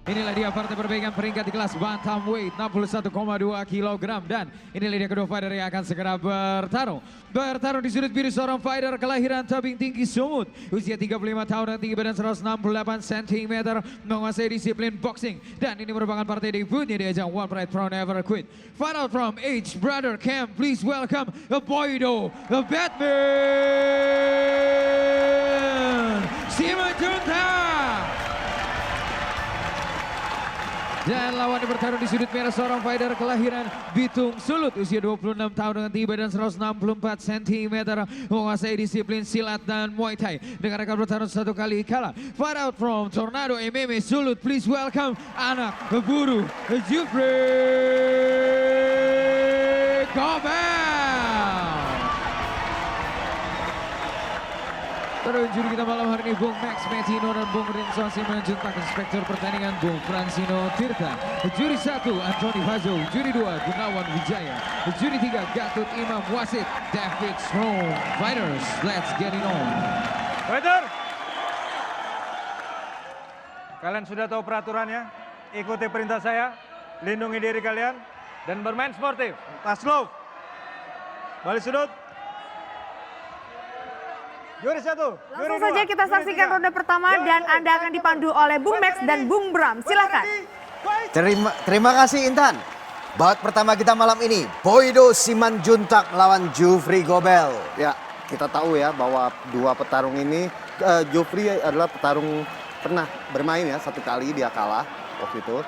Inilah dia partai perbaikan peringkat di kelas bantamweight 61,2 kg. Dan inilah dia kedua fighter yang akan segera bertarung. Bertarung di sudut biru seorang fighter kelahiran Tebing Tinggi Sumut. Usia 35 tahun dan tinggi badan 168 cm. Menguasai disiplin boxing. Dan ini merupakan partai debutnya di ajang One Pride Pro Never Quit. Fight out from H Brother Camp. Please welcome Boydo, the Batman, Simanjuntak. Dan lawannya bertarung di sudut merah seorang fighter kelahiran Bitung Sulut. Usia 26 tahun dengan tinggi badan 164 cm. Menguasai disiplin silat dan Muay Thai. Dengan rekan bertarung satu kali kalah. Fight out from Tornado MMA Sulut. Please welcome anak buru Jufri Gobel. Terus juri kita malam hari ini Bung Max Metino dan Bung Rinson Simanjuntak. Inspektur pertandingan Bung Fransino Tirta. Juri 1 Antoni Fazo. Juri 2 Gunawan Wijaya. Juri 3 Gatot Imam Wasit. David Strong. Fighters, let's get it on. Fighter! Kalian sudah tahu peraturannya. Ikuti perintah saya. Lindungi diri kalian. Dan bermain sportif. Tas slow. Balik sudut. Juri 1. Langsung saja kita saksikan ronde pertama dan Anda akan dipandu oleh Bung Max dan Bung Bram. Silakan. Terima kasih Intan. Bout pertama kita malam ini, Boydo Simanjuntak melawan Jufri Gobel. Ya, kita tahu ya bahwa dua petarung ini, Jufri adalah petarung pernah bermain ya, satu kali dia kalah waktu itu.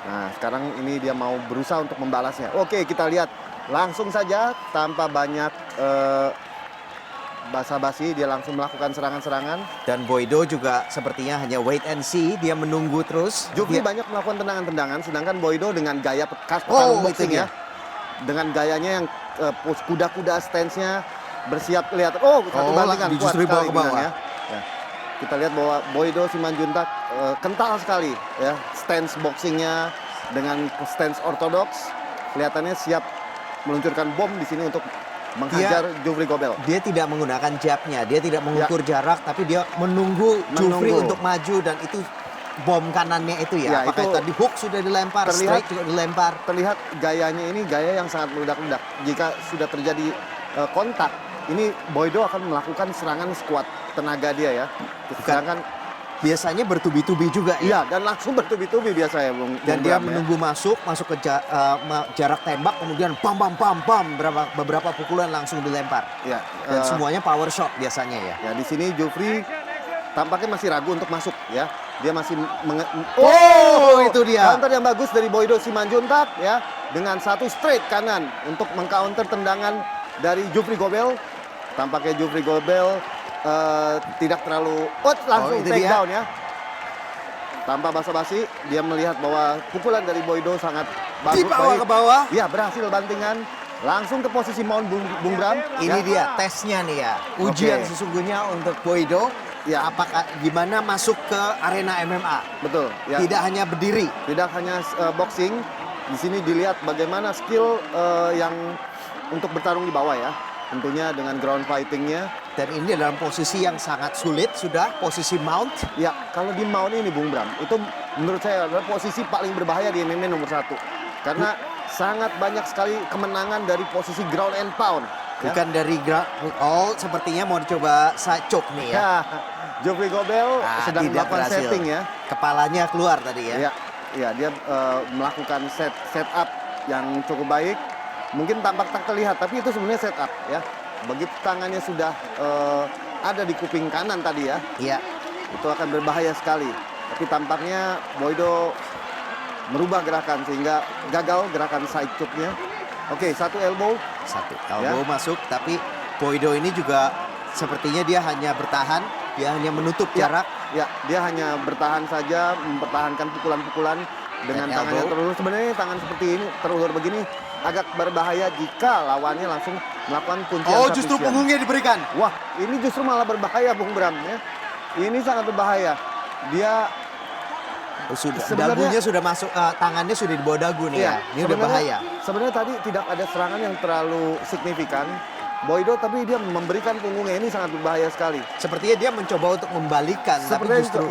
Nah, sekarang ini dia mau berusaha untuk membalasnya. Oke, kita lihat langsung saja tanpa banyak basa-basi, dia langsung melakukan serangan-serangan. Dan Boydo juga sepertinya hanya wait and see, dia menunggu terus. Jufri banyak melakukan tendangan-tendangan, sedangkan Boydo dengan gaya petarung boxing ya. Dengan gayanya yang kuda-kuda stance-nya bersiap kelihatan. Oh, satu bandingan kuat justru sekali ke bawah. ya. Kita lihat bahwa Boydo Simanjuntak kental sekali ya, stance boxingnya dengan stance ortodoks. Kelihatannya siap meluncurkan bom di sini untuk menghajar Jufri Gobel. Dia tidak menggunakan jabnya, dia tidak mengukur jarak, tapi dia menunggu Jufri untuk maju dan itu bom kanannya itu ya. Apakah tadi hook sudah dilempar, straight juga dilempar. Terlihat gayanya ini gaya yang sangat meledak-ledak. Jika sudah terjadi kontak, ini Boydo akan melakukan serangan sekuat tenaga dia ya. Sedangkan biasanya bertubi-tubi juga ya. Iya, dan langsung bertubi-tubi biasanya Bung. Dan dia menunggu masuk ke jarak tembak, kemudian pam beberapa pukulan langsung dilempar. Ya, dan semuanya power shot biasanya ya. Ya, di sini Jufri tampaknya masih ragu untuk masuk ya. Dia masih itu dia. Counter yang bagus dari Boydo Simanjuntak ya, dengan satu straight kanan untuk mengcounter tendangan dari Jufri Gobel. Tampaknya Jufri Gobel tidak terlalu langsung take down ya. Tanpa basa-basi, dia melihat bahwa pukulan dari Boydo sangat bagus. Dibawa ke bawah. Ya, berhasil bantingan. Langsung ke posisi mount Bung Bram. Ini dia tesnya nih ya. Ujian sesungguhnya untuk Boydo. Ya, apakah gimana masuk ke arena MMA? Betul. Ya. Tidak hanya berdiri. Tidak hanya boxing. Di sini dilihat bagaimana skill yang untuk bertarung di bawah ya. Tentunya dengan ground fighting-nya. Dan ini dalam posisi yang sangat sulit sudah, posisi mount. Ya, kalau di mount ini Bung Bram, itu menurut saya adalah posisi paling berbahaya di MMA nomor 1. Karena sangat banyak sekali kemenangan dari posisi ground and pound. Bukan dari sepertinya mau dicoba side choke nih ya. Ya, Jufri Gobel sedang melakukan setting ya. Kepalanya keluar tadi ya. Ya, dia melakukan setup yang cukup baik. Mungkin tampak tak terlihat, tapi itu sebenarnya setup ya. Begitu tangannya sudah ada di kuping kanan tadi ya. Iya. Itu akan berbahaya sekali. Tapi tampaknya Boydo merubah gerakan sehingga gagal gerakan side choke-nya. Oke, satu elbow. Satu elbow masuk, tapi Boydo ini juga sepertinya dia hanya bertahan, dia hanya menutup jarak. Ya, dia hanya bertahan saja, mempertahankan pukulan-pukulan dengan tangannya terulur. Sebenarnya tangan seperti ini, terulur begini, agak berbahaya jika lawannya langsung melakukan kuncian justru punggungnya diberikan. Wah, ini justru malah berbahaya Bung Bram ya. Ini sangat berbahaya. Dia dagunya sudah masuk, tangannya sudah di bawah dagu nih ya. Ini udah bahaya. Sebenarnya tadi tidak ada serangan yang terlalu signifikan. Boydo, tapi dia memberikan punggungnya, ini sangat berbahaya sekali. Sepertinya dia mencoba untuk membalikan, tapi Sepertinya justru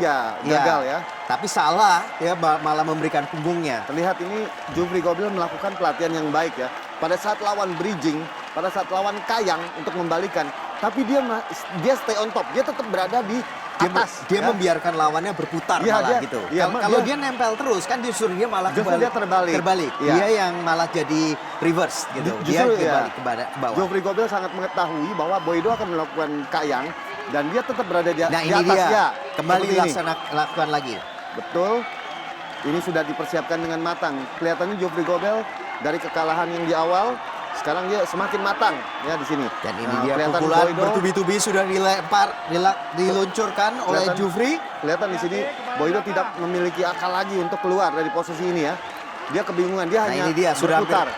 gagal ya. Tapi salah, ya malah memberikan punggungnya. Terlihat ini Jufri Gobel melakukan pelatihan yang baik ya. Pada saat lawan bridging, pada saat lawan kayang untuk membalikan, tapi dia stay on top, dia tetap berada di atas. Dia membiarkan lawannya berputar malah gitu. Kalau dia nempel terus kan justru dia malah dia terbalik. Ya. Dia yang malah jadi reverse gitu. Dia kembali ke bawah. Jufri Gobel sangat mengetahui bahwa Boydo akan melakukan kayang dan dia tetap berada di atas. Ini dia. Ya. Kembali lakukan lagi. Betul. Ini sudah dipersiapkan dengan matang. Kelihatannya Jufri Gobel dari kekalahan yang di awal, sekarang dia semakin matang ya di sini. Dan ini dia pukulan bertubi-tubi sudah diluncurkan oleh Jufri. Kelihatan di sini Boydo tidak memiliki akal lagi untuk keluar dari posisi ini ya. Dia kebingungan, dia hanya ini dia berputar.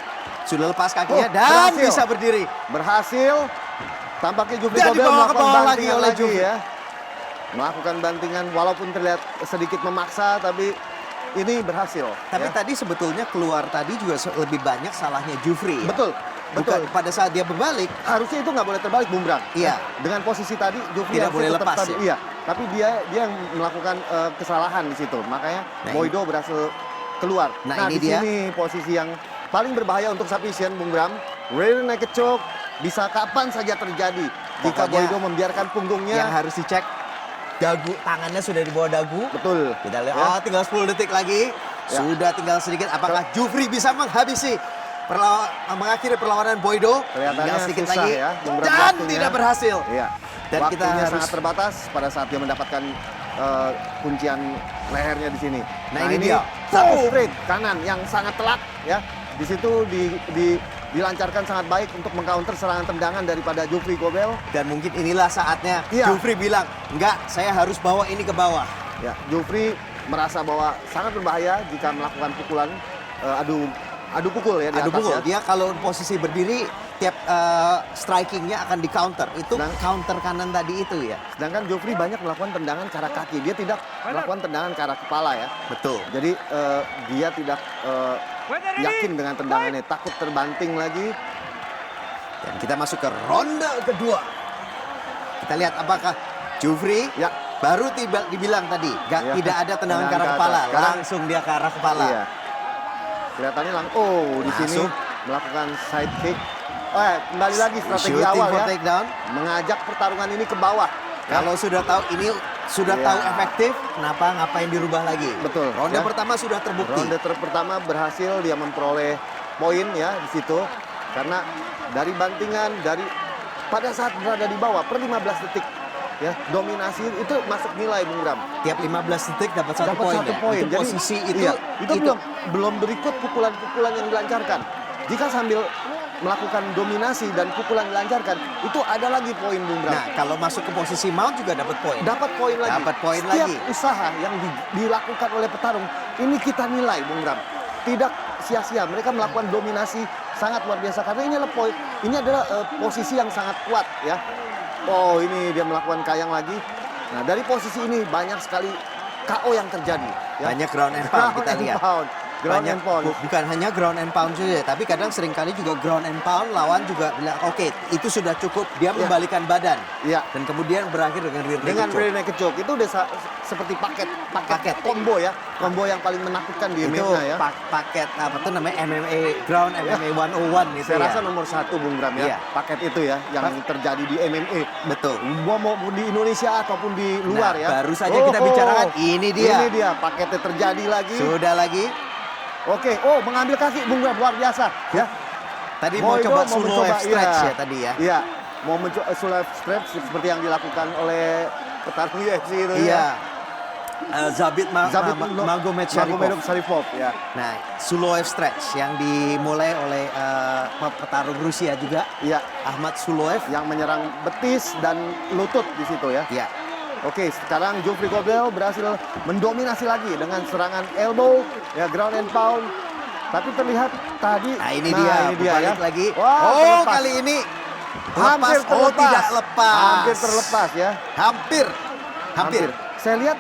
Sudah lepas kakinya dan berhasil. bisa berdiri. Berhasil. Tampaknya Jufri Dan Gobel dibawa ke melakukan bawah bantingan oleh lagi Jufri. ya. Melakukan bantingan walaupun terlihat sedikit memaksa, tapi ini berhasil. Tapi ya. tadi sebetulnya keluar tadi juga lebih banyak salahnya Jufri. Ya? Betul. Bukan pada saat dia berbalik. Harusnya itu nggak boleh terbalik, Bung Bram. Iya. Dengan posisi tadi Jufri tidak boleh lepas. Ya? Iya. Tapi dia yang melakukan kesalahan di situ. Makanya Boydo berhasil keluar. Nah ini di sini posisi yang paling berbahaya untuk Sapisian, Bung Bram. Rear naked choke bisa kapan saja terjadi jika Boydo membiarkan punggungnya. Yang harus dicek dagu, tangannya sudah di bawah dagu. Betul. Kita lihat, tinggal 10 detik lagi. Ya. Sudah tinggal sedikit. Apakah Jufri bisa menghabisi mengakhiri perlawanan Boydo? Tinggal sedikit susah, lagi. Ya, dan tidak berhasil. Iya. Dan waktunya kita harus sangat terbatas pada saat dia mendapatkan kuncian lehernya di sini. Nah ini dia. Satu straight kanan yang sangat telak ya. Di situ dilancarkan sangat baik untuk mengcounter serangan tendangan daripada Jufri Gobel. Dan mungkin inilah saatnya Jufri bilang, enggak, saya harus bawa ini ke bawah. Ya, Jufri merasa bahwa sangat berbahaya jika melakukan pukulan adu pukul ya di atas. Ya. Dia kalau posisi berdiri tiap strikingnya akan di counter. Itu counter kanan tadi itu ya. Sedangkan Jufri banyak melakukan tendangan ke arah kaki. Dia tidak melakukan tendangan ke arah kepala ya. Betul. Jadi dia tidak yakin dengan tendangannya, takut terbanting lagi. Dan kita masuk ke ronde kedua. Kita lihat apakah Jufri baru dibilang tadi tidak ada tendangan ke arah kepala, langsung dia ke arah kepala. Iya. Kelihatannya di sini melakukan side kick. Kembali lagi strategi awal ya. Takedown. Mengajak pertarungan ini ke bawah. Kalau sudah tahu ini tahu efektif, kenapa ngapain dirubah lagi? Betul. Ronde pertama sudah terbukti. Ronde pertama berhasil dia memperoleh poin ya di situ. Karena dari bantingan pada saat berada di bawah per 15 detik ya, dominasi itu masuk nilai, Bung Bram. Tiap 15 detik dapat satu poin. Jadi, posisi itu belum berikut pukulan-pukulan yang dilancarkan. Jika sambil melakukan dominasi dan pukulan dilancarkan, itu ada lagi poin, Bung Bram. Nah, kalau masuk ke posisi mount juga dapat poin. Dapat poin lagi. Setiap usaha yang dilakukan oleh petarung, ini kita nilai, Bung Bram. Tidak sia-sia. Mereka melakukan dominasi sangat luar biasa karena ini adalah posisi yang sangat kuat ya. Ini dia melakukan kayang lagi. Nah, dari posisi ini banyak sekali KO yang terjadi. Ya. Banyak ground and pound kita lihat. Bukan hanya ground and pound saja, tapi kadang seringkali juga ground and pound lawan juga bilang oke, itu sudah cukup. Dia membalikan badan. Iya. Dan kemudian berakhir dengan rear naked choke. Itu udah seperti paket combo ya. Combo yang paling menakutkan di MMA ya. Paket apa tuh namanya MMA ground MMA 101 itu. Saya rasa nomor 1, Bung Bram ya. Paket itu ya yang terjadi di MMA. Betul. Mau di Indonesia ataupun di luar ya. Baru saja kita bicarakan ini dia. Ini dia paketnya terjadi lagi. Sudah lagi. Oke, mengambil kaki, Bung Bram, luar biasa ya. Tadi mau coba slow stretch ya tadi ya. Iya, mau mencoba slow stretch seperti yang dilakukan oleh petarung UFC itu ya. Zabit Magomed Sharipov ya. Nah, Suloev stretch yang dimulai oleh petarung Rusia juga. Iya, Ahmad Suloev yang menyerang betis dan lutut di situ ya. Iya. Oke, sekarang Jufri Gobel berhasil mendominasi lagi dengan serangan elbow, ya ground and pound. Tapi terlihat tadi, ini dia ya. Lagi. Kali ini hampir terlepas. Tidak lepas. Hampir terlepas ya. Hampir. Saya lihat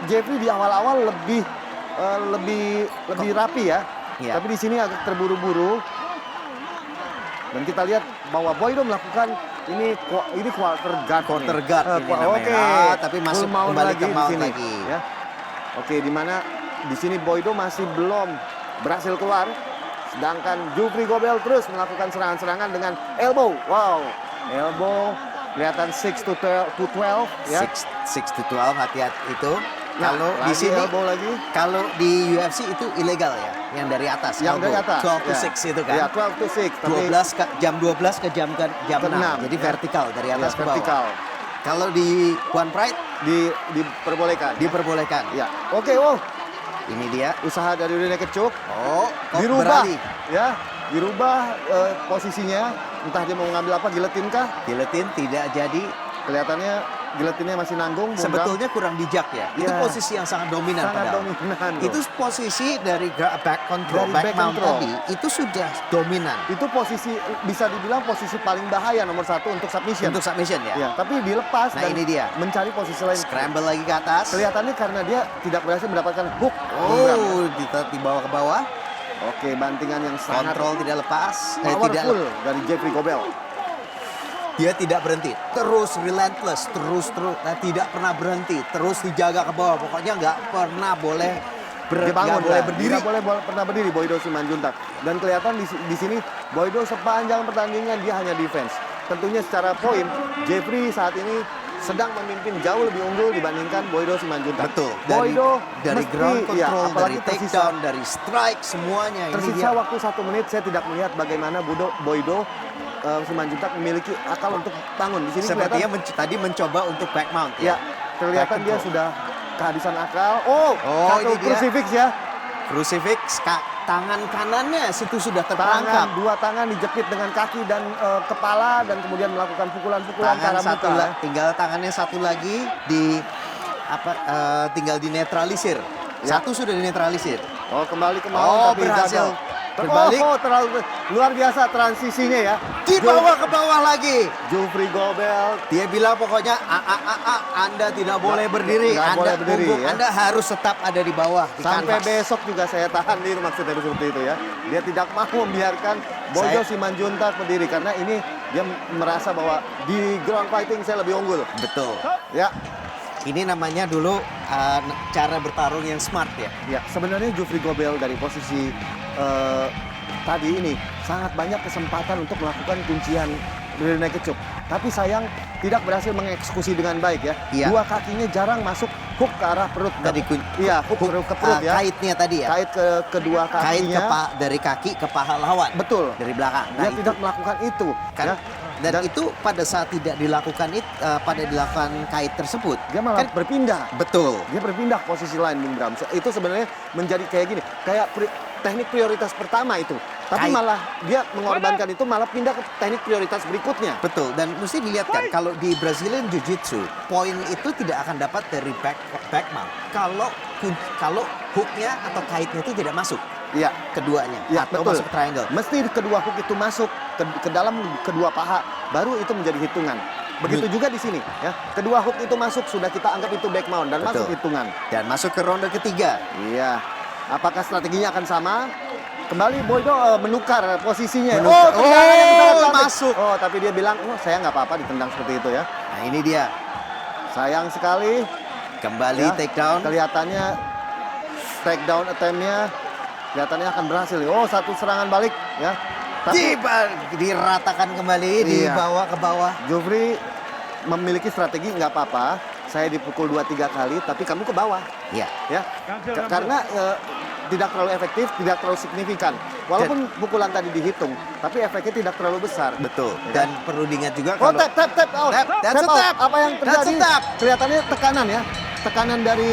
Jeffrey di awal-awal lebih rapi ya. Tapi di sini agak terburu-buru. Dan kita lihat bahwa Boydo melakukan ini quarter guard. Quarter guard ini namanya. Oke, Tapi masuk full mount kembali ke di mount sini, lagi. ya. Oke, di mana di sini Boydo masih belum berhasil keluar. Sedangkan Jufri Gobel terus melakukan serangan-serangan dengan elbow. Wow, elbow kelihatan 6 to 12 ya. 6 to 12, hati-hati itu. Nah, Kalau di lagi sini, elbow lagi. kalau di UFC itu ilegal ya, yang dari atas. Yang elbow. dari atas. 12 to ya. 6 itu kan. Ya, 12 to 6. Tapi 12 ke jam 6. Jadi ya. vertikal dari atas Ya, ke bawah. vertikal. Kalau di One Pride Diperbolehkan. diperbolehkan. Ya. Oke, wow. Ini dia. Usaha dari Rene Kecuk. Oh, kok Dirubah. beralih. Ya, dirubah posisinya. Entah dia mau ngambil apa, giletin kah? Giletin tidak jadi. Kelihatannya giletinnya masih nanggung. Bung Bram. Sebetulnya kurang bijak ya. Itu Ya. posisi yang sangat dominan Sangat padahal. dominan. Itu posisi dari back control, Dari back back mount control. tadi itu sudah dominan Itu posisi, bisa dibilang posisi paling bahaya nomor 1 untuk submission. untuk submission ya. Ya, tapi dilepas Nah, dan ini dia. mencari posisi lain. Scramble lagi ke atas. Kelihatannya karena dia tidak berhasil mendapatkan hook. Bung Bram. Oh, dibawa ke bawah. Oke, bantingan yang sangat Kontrol tidak lepas. powerful dari Jeffrey Gobel. Dia tidak berhenti. Terus relentless, terus tidak pernah berhenti. Terus dijaga ke bawah. Pokoknya nggak pernah boleh Dibangun, nggak boleh ya. berdiri. Nggak boleh pernah berdiri Boydo Simanjuntak. Dan kelihatan di sini Boydo sepanjang pertandingan dia hanya defense. Tentunya secara poin, Jeffrey saat ini sedang memimpin jauh lebih unggul dibandingkan Boydo Simanjuntak. Betul. Boydo Dari mesti, ground ya, control, dari apalagi takedown, dari strike, semuanya. Ini tersisa dia. waktu 1 menit, saya tidak melihat bagaimana Boydo Simanjuntak memiliki akal untuk bangun. Di sini Sepertinya kelihatan, tadi mencoba untuk back mount ya, ya. kelihatan Back dia control. sudah kehabisan akal. Oh, satu ini dia. crucifix ya. Crucifix, tangan kanannya situ sudah Tangan, terperangkap. dua tangan dijepit dengan kaki dan kepala dan kemudian melakukan pukulan-pukulan ke Tangan arah satu muka. tinggal tangannya satu lagi tinggal dinetralisir. Ya. Satu sudah dinetralisir. Oh, kembali ke Oh, mount tapi berhasil. gagal. Berbalik. Oh, terlalu luar biasa transisinya ya. Dibawa ke bawah lagi. Jufri Gobel. Dia bilang pokoknya Anda tidak boleh berdiri. Nggak Anda boleh berdiri, punggung ya. Anda harus tetap ada di bawah di Sampai kanvas. besok juga saya tahan diri maksudnya seperti itu ya. Dia tidak mau membiarkan Boydo Simanjuntak berdiri karena ini dia merasa bahwa di ground fighting saya lebih unggul. Betul. Ya, Ini namanya dulu cara bertarung yang smart ya. ya sebenarnya Jufri Gobel dari posisi tadi ini sangat banyak kesempatan untuk melakukan kuncian Rene Kecuk. Tapi sayang tidak berhasil mengeksekusi dengan baik ya. Iya. Dua kakinya jarang masuk hook ke arah perut. Tadi Iya, hook ke perut ya. Kaitnya tadi ya. Kait ke kedua Kait kakinya. dari kaki ke paha lawan. Betul. Dari belakang. Dia itu tidak melakukan itu. kan. Ya. Dan itu pada saat tidak dilakukan pada dilakukan kait tersebut. Dia malah kan, berpindah. betul. Dia berpindah ke posisi lain, Bung Bram. Itu sebenarnya menjadi kayak gini, kayak teknik prioritas pertama itu. Tapi Kait. malah dia mengorbankan itu, malah pindah ke teknik prioritas berikutnya. Betul, dan mesti dilihat kan kalau di Brazilian Jiu-Jitsu poin itu tidak akan dapat dari back mount kalau hooknya atau kaitnya itu tidak masuk Iya, keduanya ya, atau betul. masuk triangle. Mesti kedua hook itu masuk ke dalam kedua paha, baru itu menjadi hitungan. Begitu juga di sini, ya. Kedua hook itu masuk, sudah kita anggap itu back mount dan Betul. masuk hitungan. Dan masuk ke ronde ketiga. Iya. Apakah strateginya akan sama? Kembali Boydo menukar posisinya. Menukar. Tendangan yang sangat cantik. Masuk. Oh, tapi dia bilang, oh saya nggak apa-apa ditendang seperti itu ya. Nah ini dia Sayang sekali. kembali Ya, takedown. Kelihatannya takedown attempt-nya kelihatannya akan berhasil. Oh, satu serangan balik ya. Tapi Diratakan kembali, Iya. dibawa ke bawah. Jufri memiliki strategi nggak apa-apa. Saya dipukul 2-3 kali, tapi kamu ke bawah. Ya. Ya, karena tidak terlalu efektif, tidak terlalu signifikan. Walaupun pukulan tadi dihitung, tapi efeknya tidak terlalu besar. Betul. Ya. Dan perlu diingat juga Oh, kalau tap out. Tap, that's a out. tap. Apa yang That's a terjadi? tap. Kelihatannya tekanan ya. Tekanan dari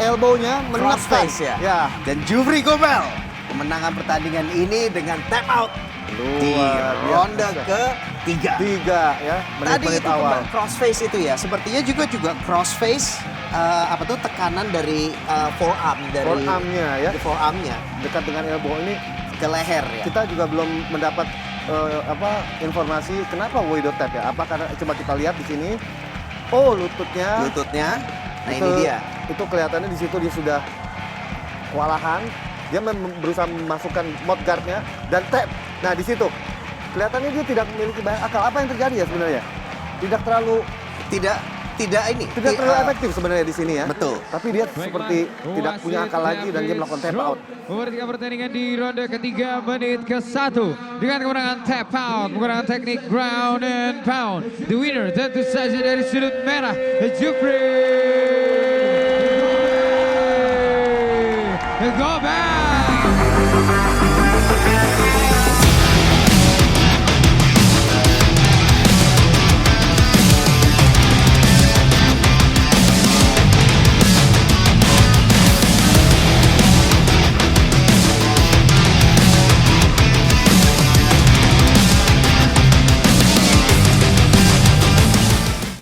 elbow-nya menekan. crossface ya. Ya. Dan Jufri Gobel memenangkan pertandingan ini dengan tap out di Luar biasa. ronde ketiga. 3 ya, Tadi menit-menit itu awal. crossface itu ya, sepertinya juga crossface apa tuh tekanan dari forearm dari Forearm-nya ya, di forearmnya dekat dengan elbow ini. ke leher ya. Kita juga belum mendapat informasi kenapa Boydo tap ya. Apa karena coba kita lihat di sini. Oh, lututnya. Lututnya. Nah Itu- ini dia. Itu kelihatannya di situ dia sudah kewalahan. Dia berusaha memasukkan mouth guard-nya dan tap. Nah, di situ. Kelihatannya dia tidak memiliki banyak akal. Apa yang terjadi ya sebenarnya? Tidak terlalu Tidak terlalu efektif sebenarnya di sini ya. Betul. Tapi dia seperti tidak punya akal lagi dan dia melakukan tap out. Memperhatikan pertandingan di ronde ketiga menit ke-1 dengan kemenangan tap out menggunakan teknik ground and pound. The winner tentu saja dari sudut merah, Jufri Gobel.